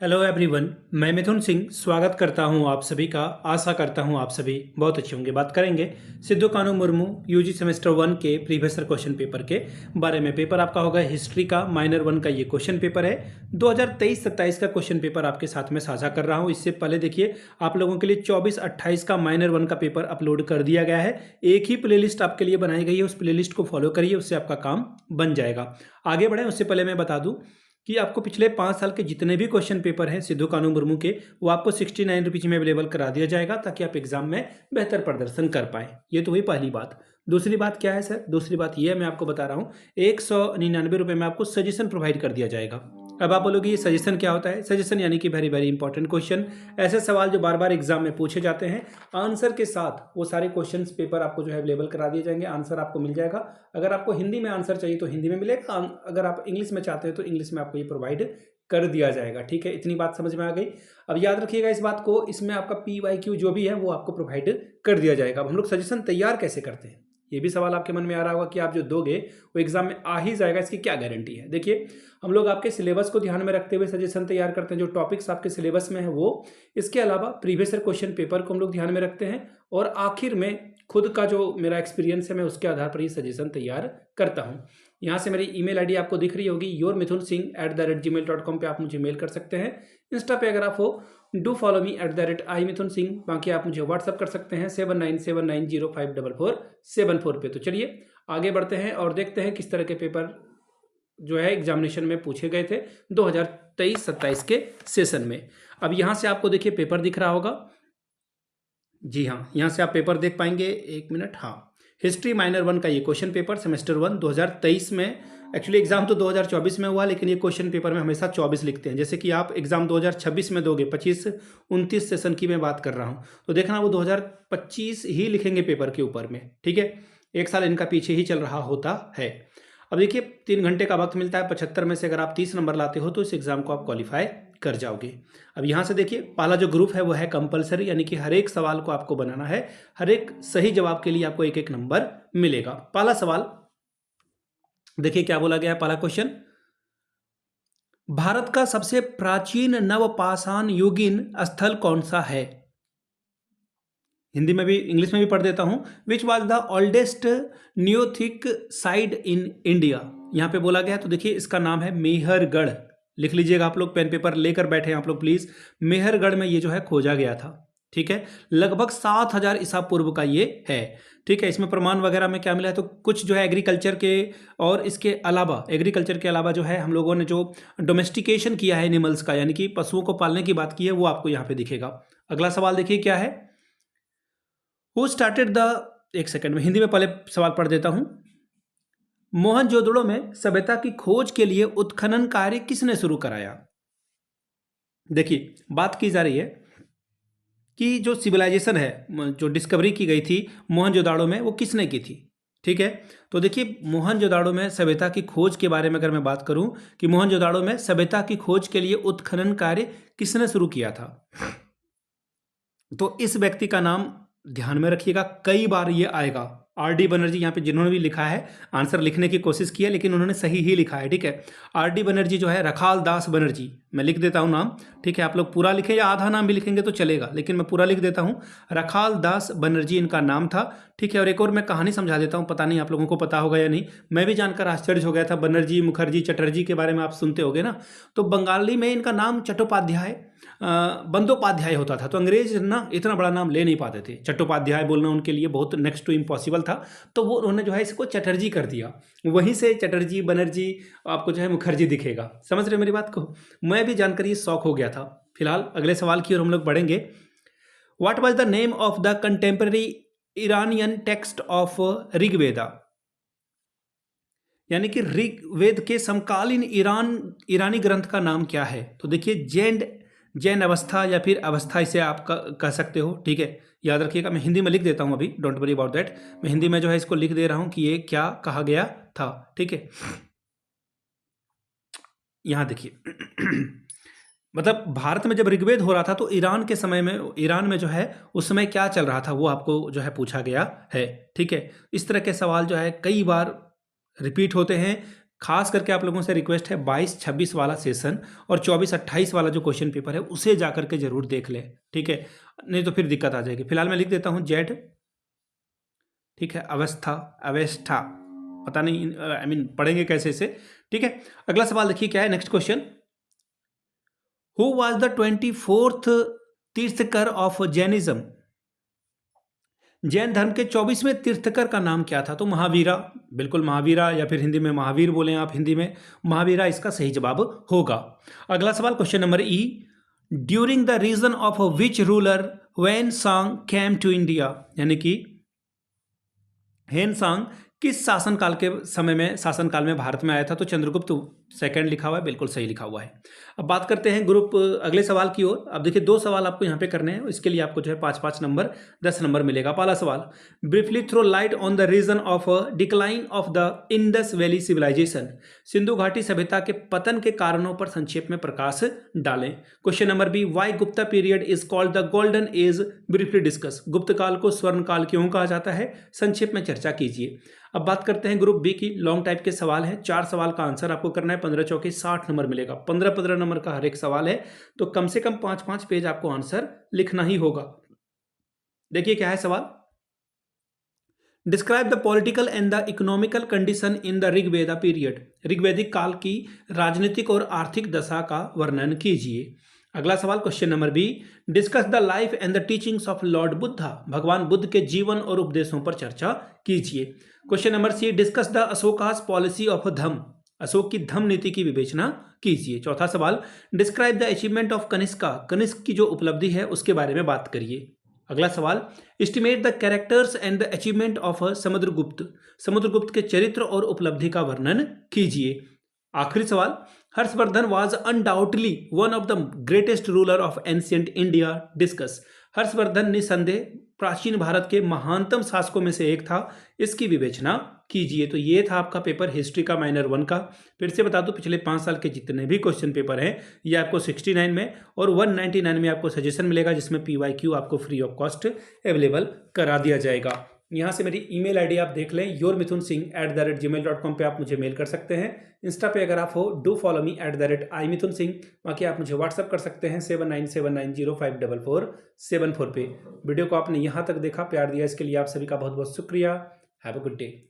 Hello everyone, मैं मिथुन सिंह स्वागत करता हूं आप सभी का। आशा करता हूं आप सभी बहुत अच्छे होंगे। बात करेंगे सिद्धू कानू मुर्मू यूजी सेमेस्टर 1 के प्रीवियस ईयर क्वेश्चन पेपर के बारे में। पेपर आपका होगा हिस्ट्री का माइनर 1 का ये क्वेश्चन पेपर है। 2023-27 का क्वेश्चन पेपर आपके साथ में साझा कर रहा हूं। इससे पहले देखिए आप लोगों के लिए 24-28 का माइनर 1 का पेपर अपलोड कर दिया गया है। एक ही प्लेलिस्ट आपके लिए बनाई गई है, उस प्लेलिस्ट को फॉलो करिए, उससे आपका काम बन जाएगा। आगे बढ़े उससे पहले मैं बता दूं कि आपको पिछले 5 साल के जितने भी क्वेश्चन पेपर हैं सिद्धू कानू मुर्मू के, वो आपको 69 रुपीज में अवेलेबल करा दिया जाएगा ताकि आप एग्जाम में बेहतर प्रदर्शन कर पाएं। ये तो हुई पहली बात। दूसरी बात क्या है सर? दूसरी बात ये मैं आपको बता रहा हूँ, 199 रुपये में आपको सजेशन प्रोवाइड कर दिया जाएगा। अब आप बोलोगे ये सजेशन क्या होता है? सजेशन यानी कि वेरी वेरी इंपॉर्टेंट क्वेश्चन, ऐसे सवाल जो बार बार एग्जाम में पूछे जाते हैं, आंसर के साथ वो सारे क्वेश्चन पेपर आपको जो है अवेलेबल करा दिए जाएंगे। आंसर आपको मिल जाएगा। अगर आपको हिंदी में आंसर चाहिए तो हिंदी में मिलेगा, अगर आप इंग्लिश में चाहते हो तो इंग्लिश में आपको ये प्रोवाइड कर दिया जाएगा। ठीक है, इतनी बात समझ में आ गई। अब याद रखिएगा इस बात को, इसमें आपका PYQ जो भी है वो आपको प्रोवाइड कर दिया जाएगा। अब हम लोग सजेशन तैयार कैसे करते हैं, ये भी सवाल आपके मन में आ रहा होगा कि आप जो दोगे वो एग्जाम में आ ही जाएगा, इसकी क्या गारंटी है? देखिए, हम लोग आपके सिलेबस को ध्यान में रखते हुए सजेशन तैयार करते हैं, जो टॉपिक्स आपके सिलेबस में है वो। इसके अलावा प्रीवियस ईयर क्वेश्चन पेपर को हम लोग ध्यान में रखते हैं, और आखिर में खुद का जो मेरा एक्सपीरियंस है मैं उसके आधार पर ये सजेशन तैयार करता हूँ। यहाँ से मेरी ईमेल आईडी आपको दिख रही होगी, yourmithunsingh@gmail.com पे आप मुझे मेल कर सकते हैं। इंस्टा पे अगर आप हो डू फॉलो मी @imithunsingh। बाकी आप मुझे व्हाट्सअप कर सकते हैं 7979054474 पे। तो चलिए आगे बढ़ते हैं और देखते हैं किस तरह के पेपर जो है एग्जामिनेशन में पूछे गए थे 2023-27 के सेशन में। अब यहाँ से आपको देखिए पेपर दिख रहा होगा। जी हाँ, यहाँ से आप पेपर देख पाएंगे। एक मिनट, हाँ, हिस्ट्री माइनर 1 का ये क्वेश्चन पेपर सेमेस्टर 1 2023 में। एक्चुअली एग्जाम तो 2024 में हुआ, लेकिन ये क्वेश्चन पेपर में हमेशा 24 लिखते हैं। जैसे कि आप एग्जाम 2026 में दोगे, 25-29 सेशन की मैं बात कर रहा हूँ, तो देखना वो 2025 ही लिखेंगे पेपर के ऊपर में। ठीक है, एक साल इनका पीछे ही चल रहा होता है। अब देखिए 3 घंटे का वक्त मिलता है, 75 में से अगर आप 30 नंबर लाते हो तो इस एग्जाम को आप क्वालिफाई कर जाओगे। अब यहाँ से देखिए पहला जो ग्रुप है वो है कंपलसरी, यानी कि हर एक सवाल को आपको बनाना है। हर एक सही जवाब के लिए आपको एक एक नंबर मिलेगा। पहला सवाल देखिए क्या बोला गया है। पहला क्वेश्चन, भारत का सबसे प्राचीन नवपाषाण युगीन स्थल कौन सा है? हिंदी में भी इंग्लिश में भी पढ़ देता हूं। Which was the oldest neolithic site in India? यहां पे बोला गया है, तो देखिए इसका नाम है मेहरगढ़। लिख लीजिएगा आप लोग, पेन पेपर लेकर बैठे आप लोग प्लीज। मेहरगढ़ में ये जो है खोजा गया था। ठीक है, लगभग 7000 ईसा पूर्व का ये है। ठीक है, इसमें प्रमाण वगैरह में क्या मिला है, तो कुछ जो है एग्रीकल्चर के, और इसके अलावा एग्रीकल्चर के अलावा जो है हम लोगों ने जो डोमेस्टिकेशन किया है एनिमल्स का, यानी कि पशुओं को पालने की बात की है, वो आपको यहाँ पे दिखेगा। अगला सवाल देखिए क्या है। हु स्टार्टेड द, एक सेकंड में हिंदी में पहले सवाल पढ़ देता हूं। मोहनजोदड़ो में सभ्यता की खोज के लिए उत्खनन कार्य किसने शुरू कराया? देखिए बात की जा रही है कि जो सिविलाइजेशन है, जो डिस्कवरी की गई थी मोहनजोदड़ो में, वो किसने की थी? ठीक है, तो देखिए मोहनजोदड़ो में सभ्यता की खोज के बारे में अगर मैं बात करूं कि मोहनजोदड़ो में सभ्यता की खोज के लिए उत्खनन कार्य किसने शुरू किया था, तो इस व्यक्ति का नाम ध्यान में रखिएगा, कई बार ये आएगा। RD बनर्जी, यहाँ पे जिन्होंने भी लिखा है आंसर लिखने की कोशिश की है, लेकिन उन्होंने सही ही लिखा है। ठीक है, RD बनर्जी जो है रखाल दास बनर्जी, मैं लिख देता हूँ नाम। ठीक है, आप लोग पूरा लिखें या आधा नाम भी लिखेंगे तो चलेगा, लेकिन मैं पूरा लिख देता हूँ। रखाल दास बनर्जी इनका नाम था। ठीक है, और एक और मैं कहानी समझा देता हूँ, पता नहीं आप लोगों को पता होगा या नहीं, मैं भी जानकर आश्चर्य हो गया था। बनर्जी, मुखर्जी, चटर्जी के बारे में आप सुनते होगे ना, तो बंगाली में इनका नाम चट्टोपाध्याय, बंदोपाध्याय होता था। तो अंग्रेज ना इतना बड़ा नाम ले नहीं पाते थे, चट्टोपाध्याय बोलना उनके लिए बहुत नेक्स्ट टू इम्पॉसिबल था, तो वो उन्होंने जो है इसको चटर्जी कर दिया। वहीं से चटर्जी, बनर्जी, आपको जो है मुखर्जी दिखेगा। समझ रहे मेरी बात को? मैं भी जानकर ये शौक हो गया था। फिलहाल अगले सवाल की ओर हम लोग बढ़ेंगे। What was the name of the contemporary Iranian text of Rigveda? यानी कि ऋग्वेद के समकालीन ईरानी ग्रंथ का नाम क्या है? तो देखिए जैन अवस्था या फिर अवस्था इसे आप कह सकते हो। ठीक है, याद रखिएगा, मैं हिंदी में लिख देता हूं अभी, डोंट वरी अबाउट दैट। मैं हिंदी में जो है इसको लिख दे रहा हूं कि ये क्या कहा गया था। ठीक है, यहां देखिए मतलब भारत में जब ऋग्वेद हो रहा था तो ईरान के समय में, ईरान में जो है उस समय क्या चल रहा था वो आपको जो है पूछा गया है। ठीक है, इस तरह के सवाल जो है कई बार रिपीट होते हैं। खास करके आप लोगों से रिक्वेस्ट है 22-26 वाला सेशन और 24-28 वाला जो क्वेश्चन पेपर है उसे जाकर के जरूर देख ले, ठीक है, नहीं तो फिर दिक्कत आ जाएगी। फिलहाल मैं लिख देता हूं जेड, ठीक है, अवस्था पता नहीं आई मीन पढ़ेंगे कैसे इसे, ठीक है। अगला सवाल देखिए क्या है, next question, who was the 24th Tirthankara of Jainism? Jain धर्म के 24वें तीर्थकर का नाम क्या था? तो महावीरा, बिल्कुल महावीरा, या फिर हिंदी में महावीर बोलें आप, हिंदी में महावीरा इसका सही जवाब होगा। अगला सवाल question number E, during the reason of which ruler Hiuen Tsang came to India? यानी कि हेन सांग किस शासनकाल के समय में, शासनकाल में भारत में आया था? तो चंद्रगुप्त सेकंड लिखा हुआ है, बिल्कुल सही लिखा हुआ है। अब बात करते हैं ग्रुप अगले सवाल की ओर। अब देखिए 2 सवाल आपको यहाँ पे करने हैं, इसके लिए आपको जो है 5-5 नंबर 10 नंबर मिलेगा। पहला सवाल, briefly throw light on the reason of decline of the Indus valley civilization. Sindhu घाटी सभ्यता के पतन के कारणों पर संक्षेप में प्रकाश डालें। Question number B, why Gupta period is called the golden age, briefly discuss. Gupta काल को स्वर्ण काल क्यों कहा जाता है? संक्षेप में चर्चा कीजिए। अब बात करते हैं ग्रुप बी की, लॉन्ग टाइप के सवाल हैं, 4 सवाल का आंसर आपको करना है, 15 चौके 60 नंबर मिलेगा, 15-15 नंबर का हर एक सवाल है, तो कम से कम 5-5 पेज आपको आंसर लिखना ही होगा। देखिए क्या है सवाल, describe the political and the economical condition in the Rigveda period. ऋग्वैदिक काल की राजनीतिक और आर्थिक दशा का वर्णन कीजिए। अगला सवाल question number B, discuss the life and the teachings of lord Buddha. भगवान बुद्ध के जीवन और उपदेशों पर चर्चा कीजिए। Question number C, discuss the Ashoka's policy of dhamma. Ashoka की धम्म नीति की विवेचना कीजिए। चौथा सवाल, describe the achievement of Kanishka. Kanishka की जो उपलब्धि है उसके बारे में बात करिए। अगला सवाल, estimate the characters and the achievement of Samudragupta. Samudragupta के चरित्र और उपलब्धि का वर्णन कीजिए। आखिरी सवाल, Harshvardhan was undoubtedly one of the greatest ruler of ancient India, discuss. Harshvardhan निसंदेह प्राचीन भारत के महानतम शासकों में से एक था, इसकी विवेचना कीजिए। तो ये था आपका पेपर हिस्ट्री का माइनर 1 का। फिर से बता दूं, पिछले 5 साल के जितने भी क्वेश्चन पेपर हैं ये आपको 69 में और 199 में आपको सजेशन मिलेगा, जिसमें PYQ आपको फ्री ऑफ कॉस्ट अवेलेबल करा दिया जाएगा। यहाँ से मेरी ईमेल आईडी आप देख लें, yourmithunsingh@gmail.com पे आप मुझे मेल कर सकते हैं। इंस्टा पे अगर आप हो, डू फॉलो मी @imithunsingh। बाकी आप मुझे व्हाट्सअप कर सकते हैं 7979054474 पे। वीडियो को आपने यहाँ तक देखा, प्यार दिया, इसके लिए आप सभी का बहुत बहुत शुक्रिया। Have a good day.